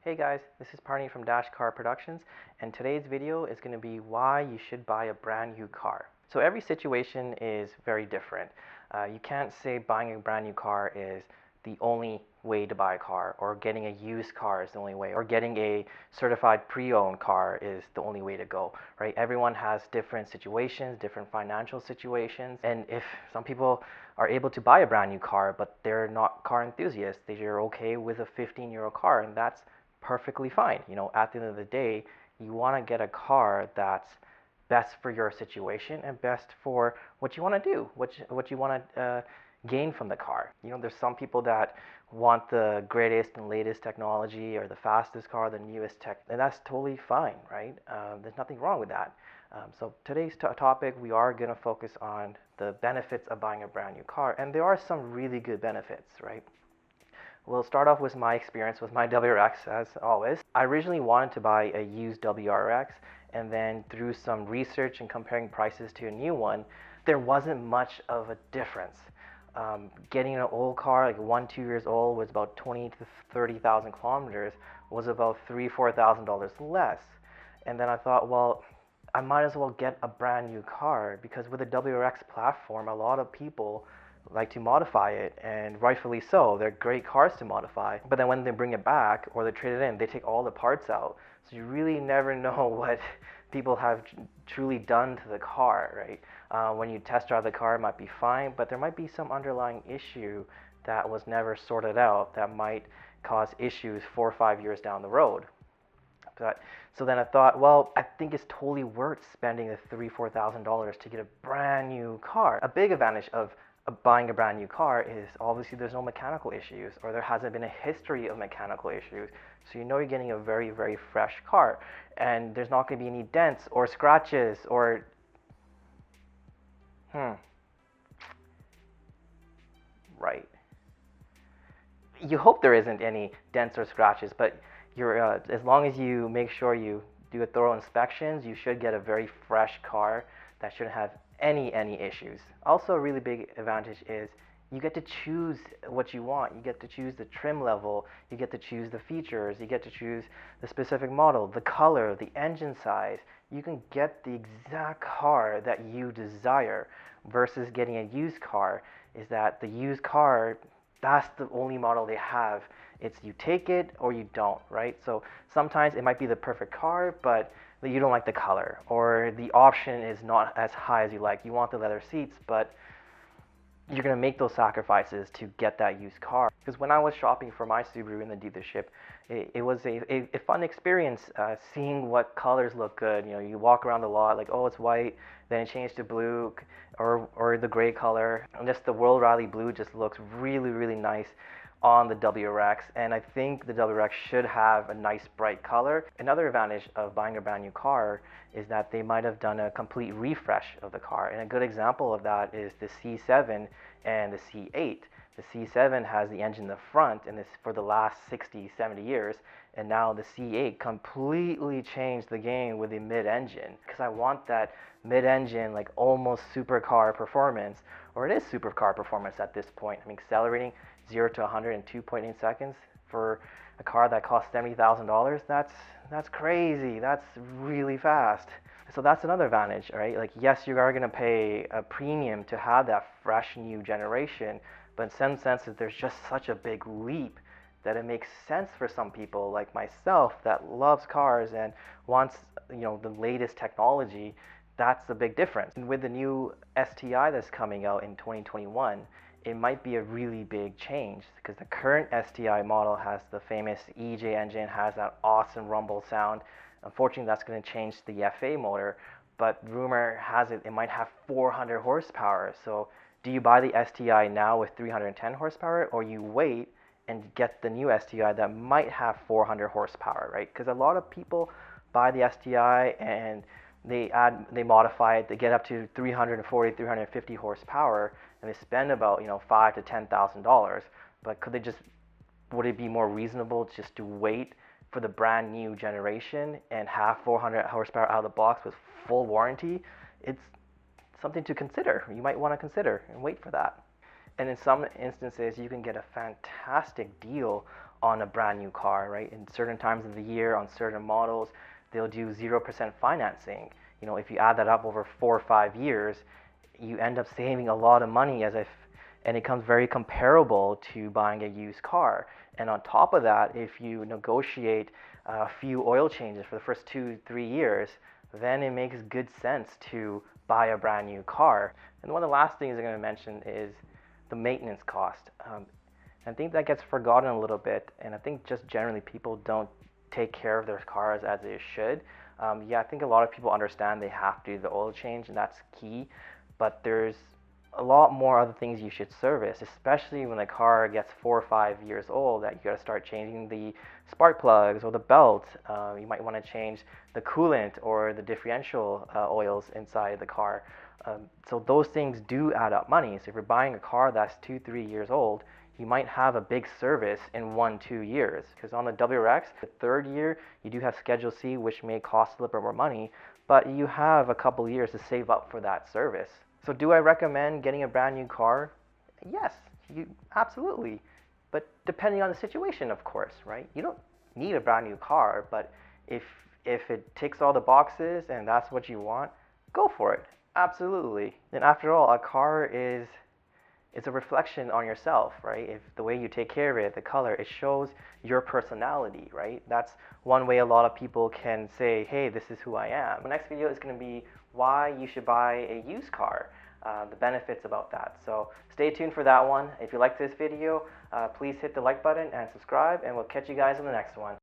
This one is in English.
Hey guys, this is Parni from Dash Car Productions, and today's video is going to be why you should buy a brand new car. So every situation is very different. You can't say buying a brand new car is the only way to buy a car, or getting a used car is the only way, or getting a certified pre-owned car is the only way to go, right? Everyone has different situations, different financial situations, and if some people are able to buy a brand new car, but they're not car enthusiasts, they're okay with a 15-year-old car, and that's perfectly fine. At the end of the day, you want to get a car that's best for your situation and best for what you want to do, what you want to gain from the car. There's some people that want the greatest and latest technology or the fastest car, the newest tech, and that's totally fine, right? There's nothing wrong with that. So today's topic, we are going to focus on the benefits of buying a brand new car, and there are some really good benefits, right? We'll start off with my experience with my WRX, as always. I originally wanted to buy a used WRX, and then through some research and comparing prices to a new one, there wasn't much of a difference. Getting an old car, like 1-2 years old, was about 20 to 30,000 kilometers, was about $3,000-4,000 less. And then I thought, well, I might as well get a brand new car, because with the WRX platform, a lot of people like to modify it, and rightfully so. They're great cars to modify, but then when they bring it back or they trade it in, they take all the parts out, so you really never know what people have truly done to the car, right? When you test drive the car, it might be fine, but there might be some underlying issue that was never sorted out that might cause issues 4 or 5 years down the road. So then I thought, well, I think it's totally worth spending the $3,000-4,000 to get a brand new car. A big advantage of buying a brand new car is obviously there's no mechanical issues, or there hasn't been a history of mechanical issues, so you're getting a very, very fresh car, and there's not going to be any dents or scratches or right, you hope there isn't any dents or scratches, but as long as you make sure you do a thorough inspections, you should get a very fresh car that shouldn't have any issues. Also, a really big advantage is you get to choose what you want. You get to choose the trim level, you get to choose the features, you get to choose the specific model, the color, the engine size. You can get the exact car that you desire, versus getting a used car is that the used car, that's the only model they have. It's you take it or you don't, right? So sometimes it might be the perfect car, but you don't like the color, or the option is not as high as you like. You want the leather seats, but you're going to make those sacrifices to get that used car. Because when I was shopping for my Subaru in the dealership, it was a fun experience seeing what colors look good. You walk around the lot like, oh, it's white, then it changed to blue, or the gray color, and just the World Rally Blue just looks really, really nice on the WRX, and I think the WRX should have a nice bright color. Another advantage of buying a brand new car is that they might have done a complete refresh of the car, and a good example of that is the C7 and the C8. The C7 has the engine in the front, and this for the last 60-70 years, and now the C8 completely changed the game with the mid-engine, because I want that mid-engine, like almost supercar performance, or it is supercar performance at this point. I mean, accelerating 0 to 100 in 2.8 seconds for a car that costs $70,000, that's crazy. That's really fast. So that's another advantage, right? Like, yes, you are going to pay a premium to have that fresh new generation, but in some senses there's just such a big leap that it makes sense for some people like myself that loves cars and wants the latest technology. That's the big difference. And with the new STI that's coming out in 2021, it might be a really big change, because the current STI model has the famous EJ engine, has that awesome rumble sound. Unfortunately, that's going to change the FA motor, but rumor has it might have 400 horsepower. So do you buy the STI now with 310 horsepower, or you wait and get the new STI that might have 400 horsepower, right? Because a lot of people buy the STI and they modify it, they get up to 340, 350 horsepower, and they spend about $5,000 to $10,000. But would it be more reasonable just to wait for the brand new generation and have 400 horsepower out of the box with full warranty? It's something to consider. You might want to consider and wait for that. And in some instances, you can get a fantastic deal on a brand new car, right? In certain times of the year, on certain models, they'll do 0% financing. If you add that up over 4 or 5 years, you end up saving a lot of money and it comes very comparable to buying a used car. And on top of that, if you negotiate a few oil changes for the first 2, 3 years, then it makes good sense to buy a brand new car. And one of the last things I'm going to mention is the maintenance cost. I think that gets forgotten a little bit, and I think just generally people don't take care of their cars as they should. Yeah, I think a lot of people understand they have to do the oil change, and that's key, but there's a lot more other things you should service, especially when the car gets 4 or 5 years old, that you got to start changing the spark plugs or the belt. You might want to change the coolant or the differential oils inside the car. So those things do add up money. So if you're buying a car that's 2, 3 years old, you might have a big service in 1, 2 years. Because on the WRX, the third year, you do have Schedule C, which may cost a little bit more money, but you have a couple years to save up for that service. So do I recommend getting a brand new car? Yes, you absolutely. But depending on the situation, of course, right? You don't need a brand new car, but if it ticks all the boxes and that's what you want, go for it. Absolutely. And after all, a car is it's a reflection on yourself, right? If the way you take care of it, the color, it shows your personality, right? That's one way a lot of people can say, hey, this is who I am. The next video is going to be why you should buy a used car, the benefits about that. So stay tuned for that one. If you like this video, please hit the like button and subscribe, and we'll catch you guys in the next one.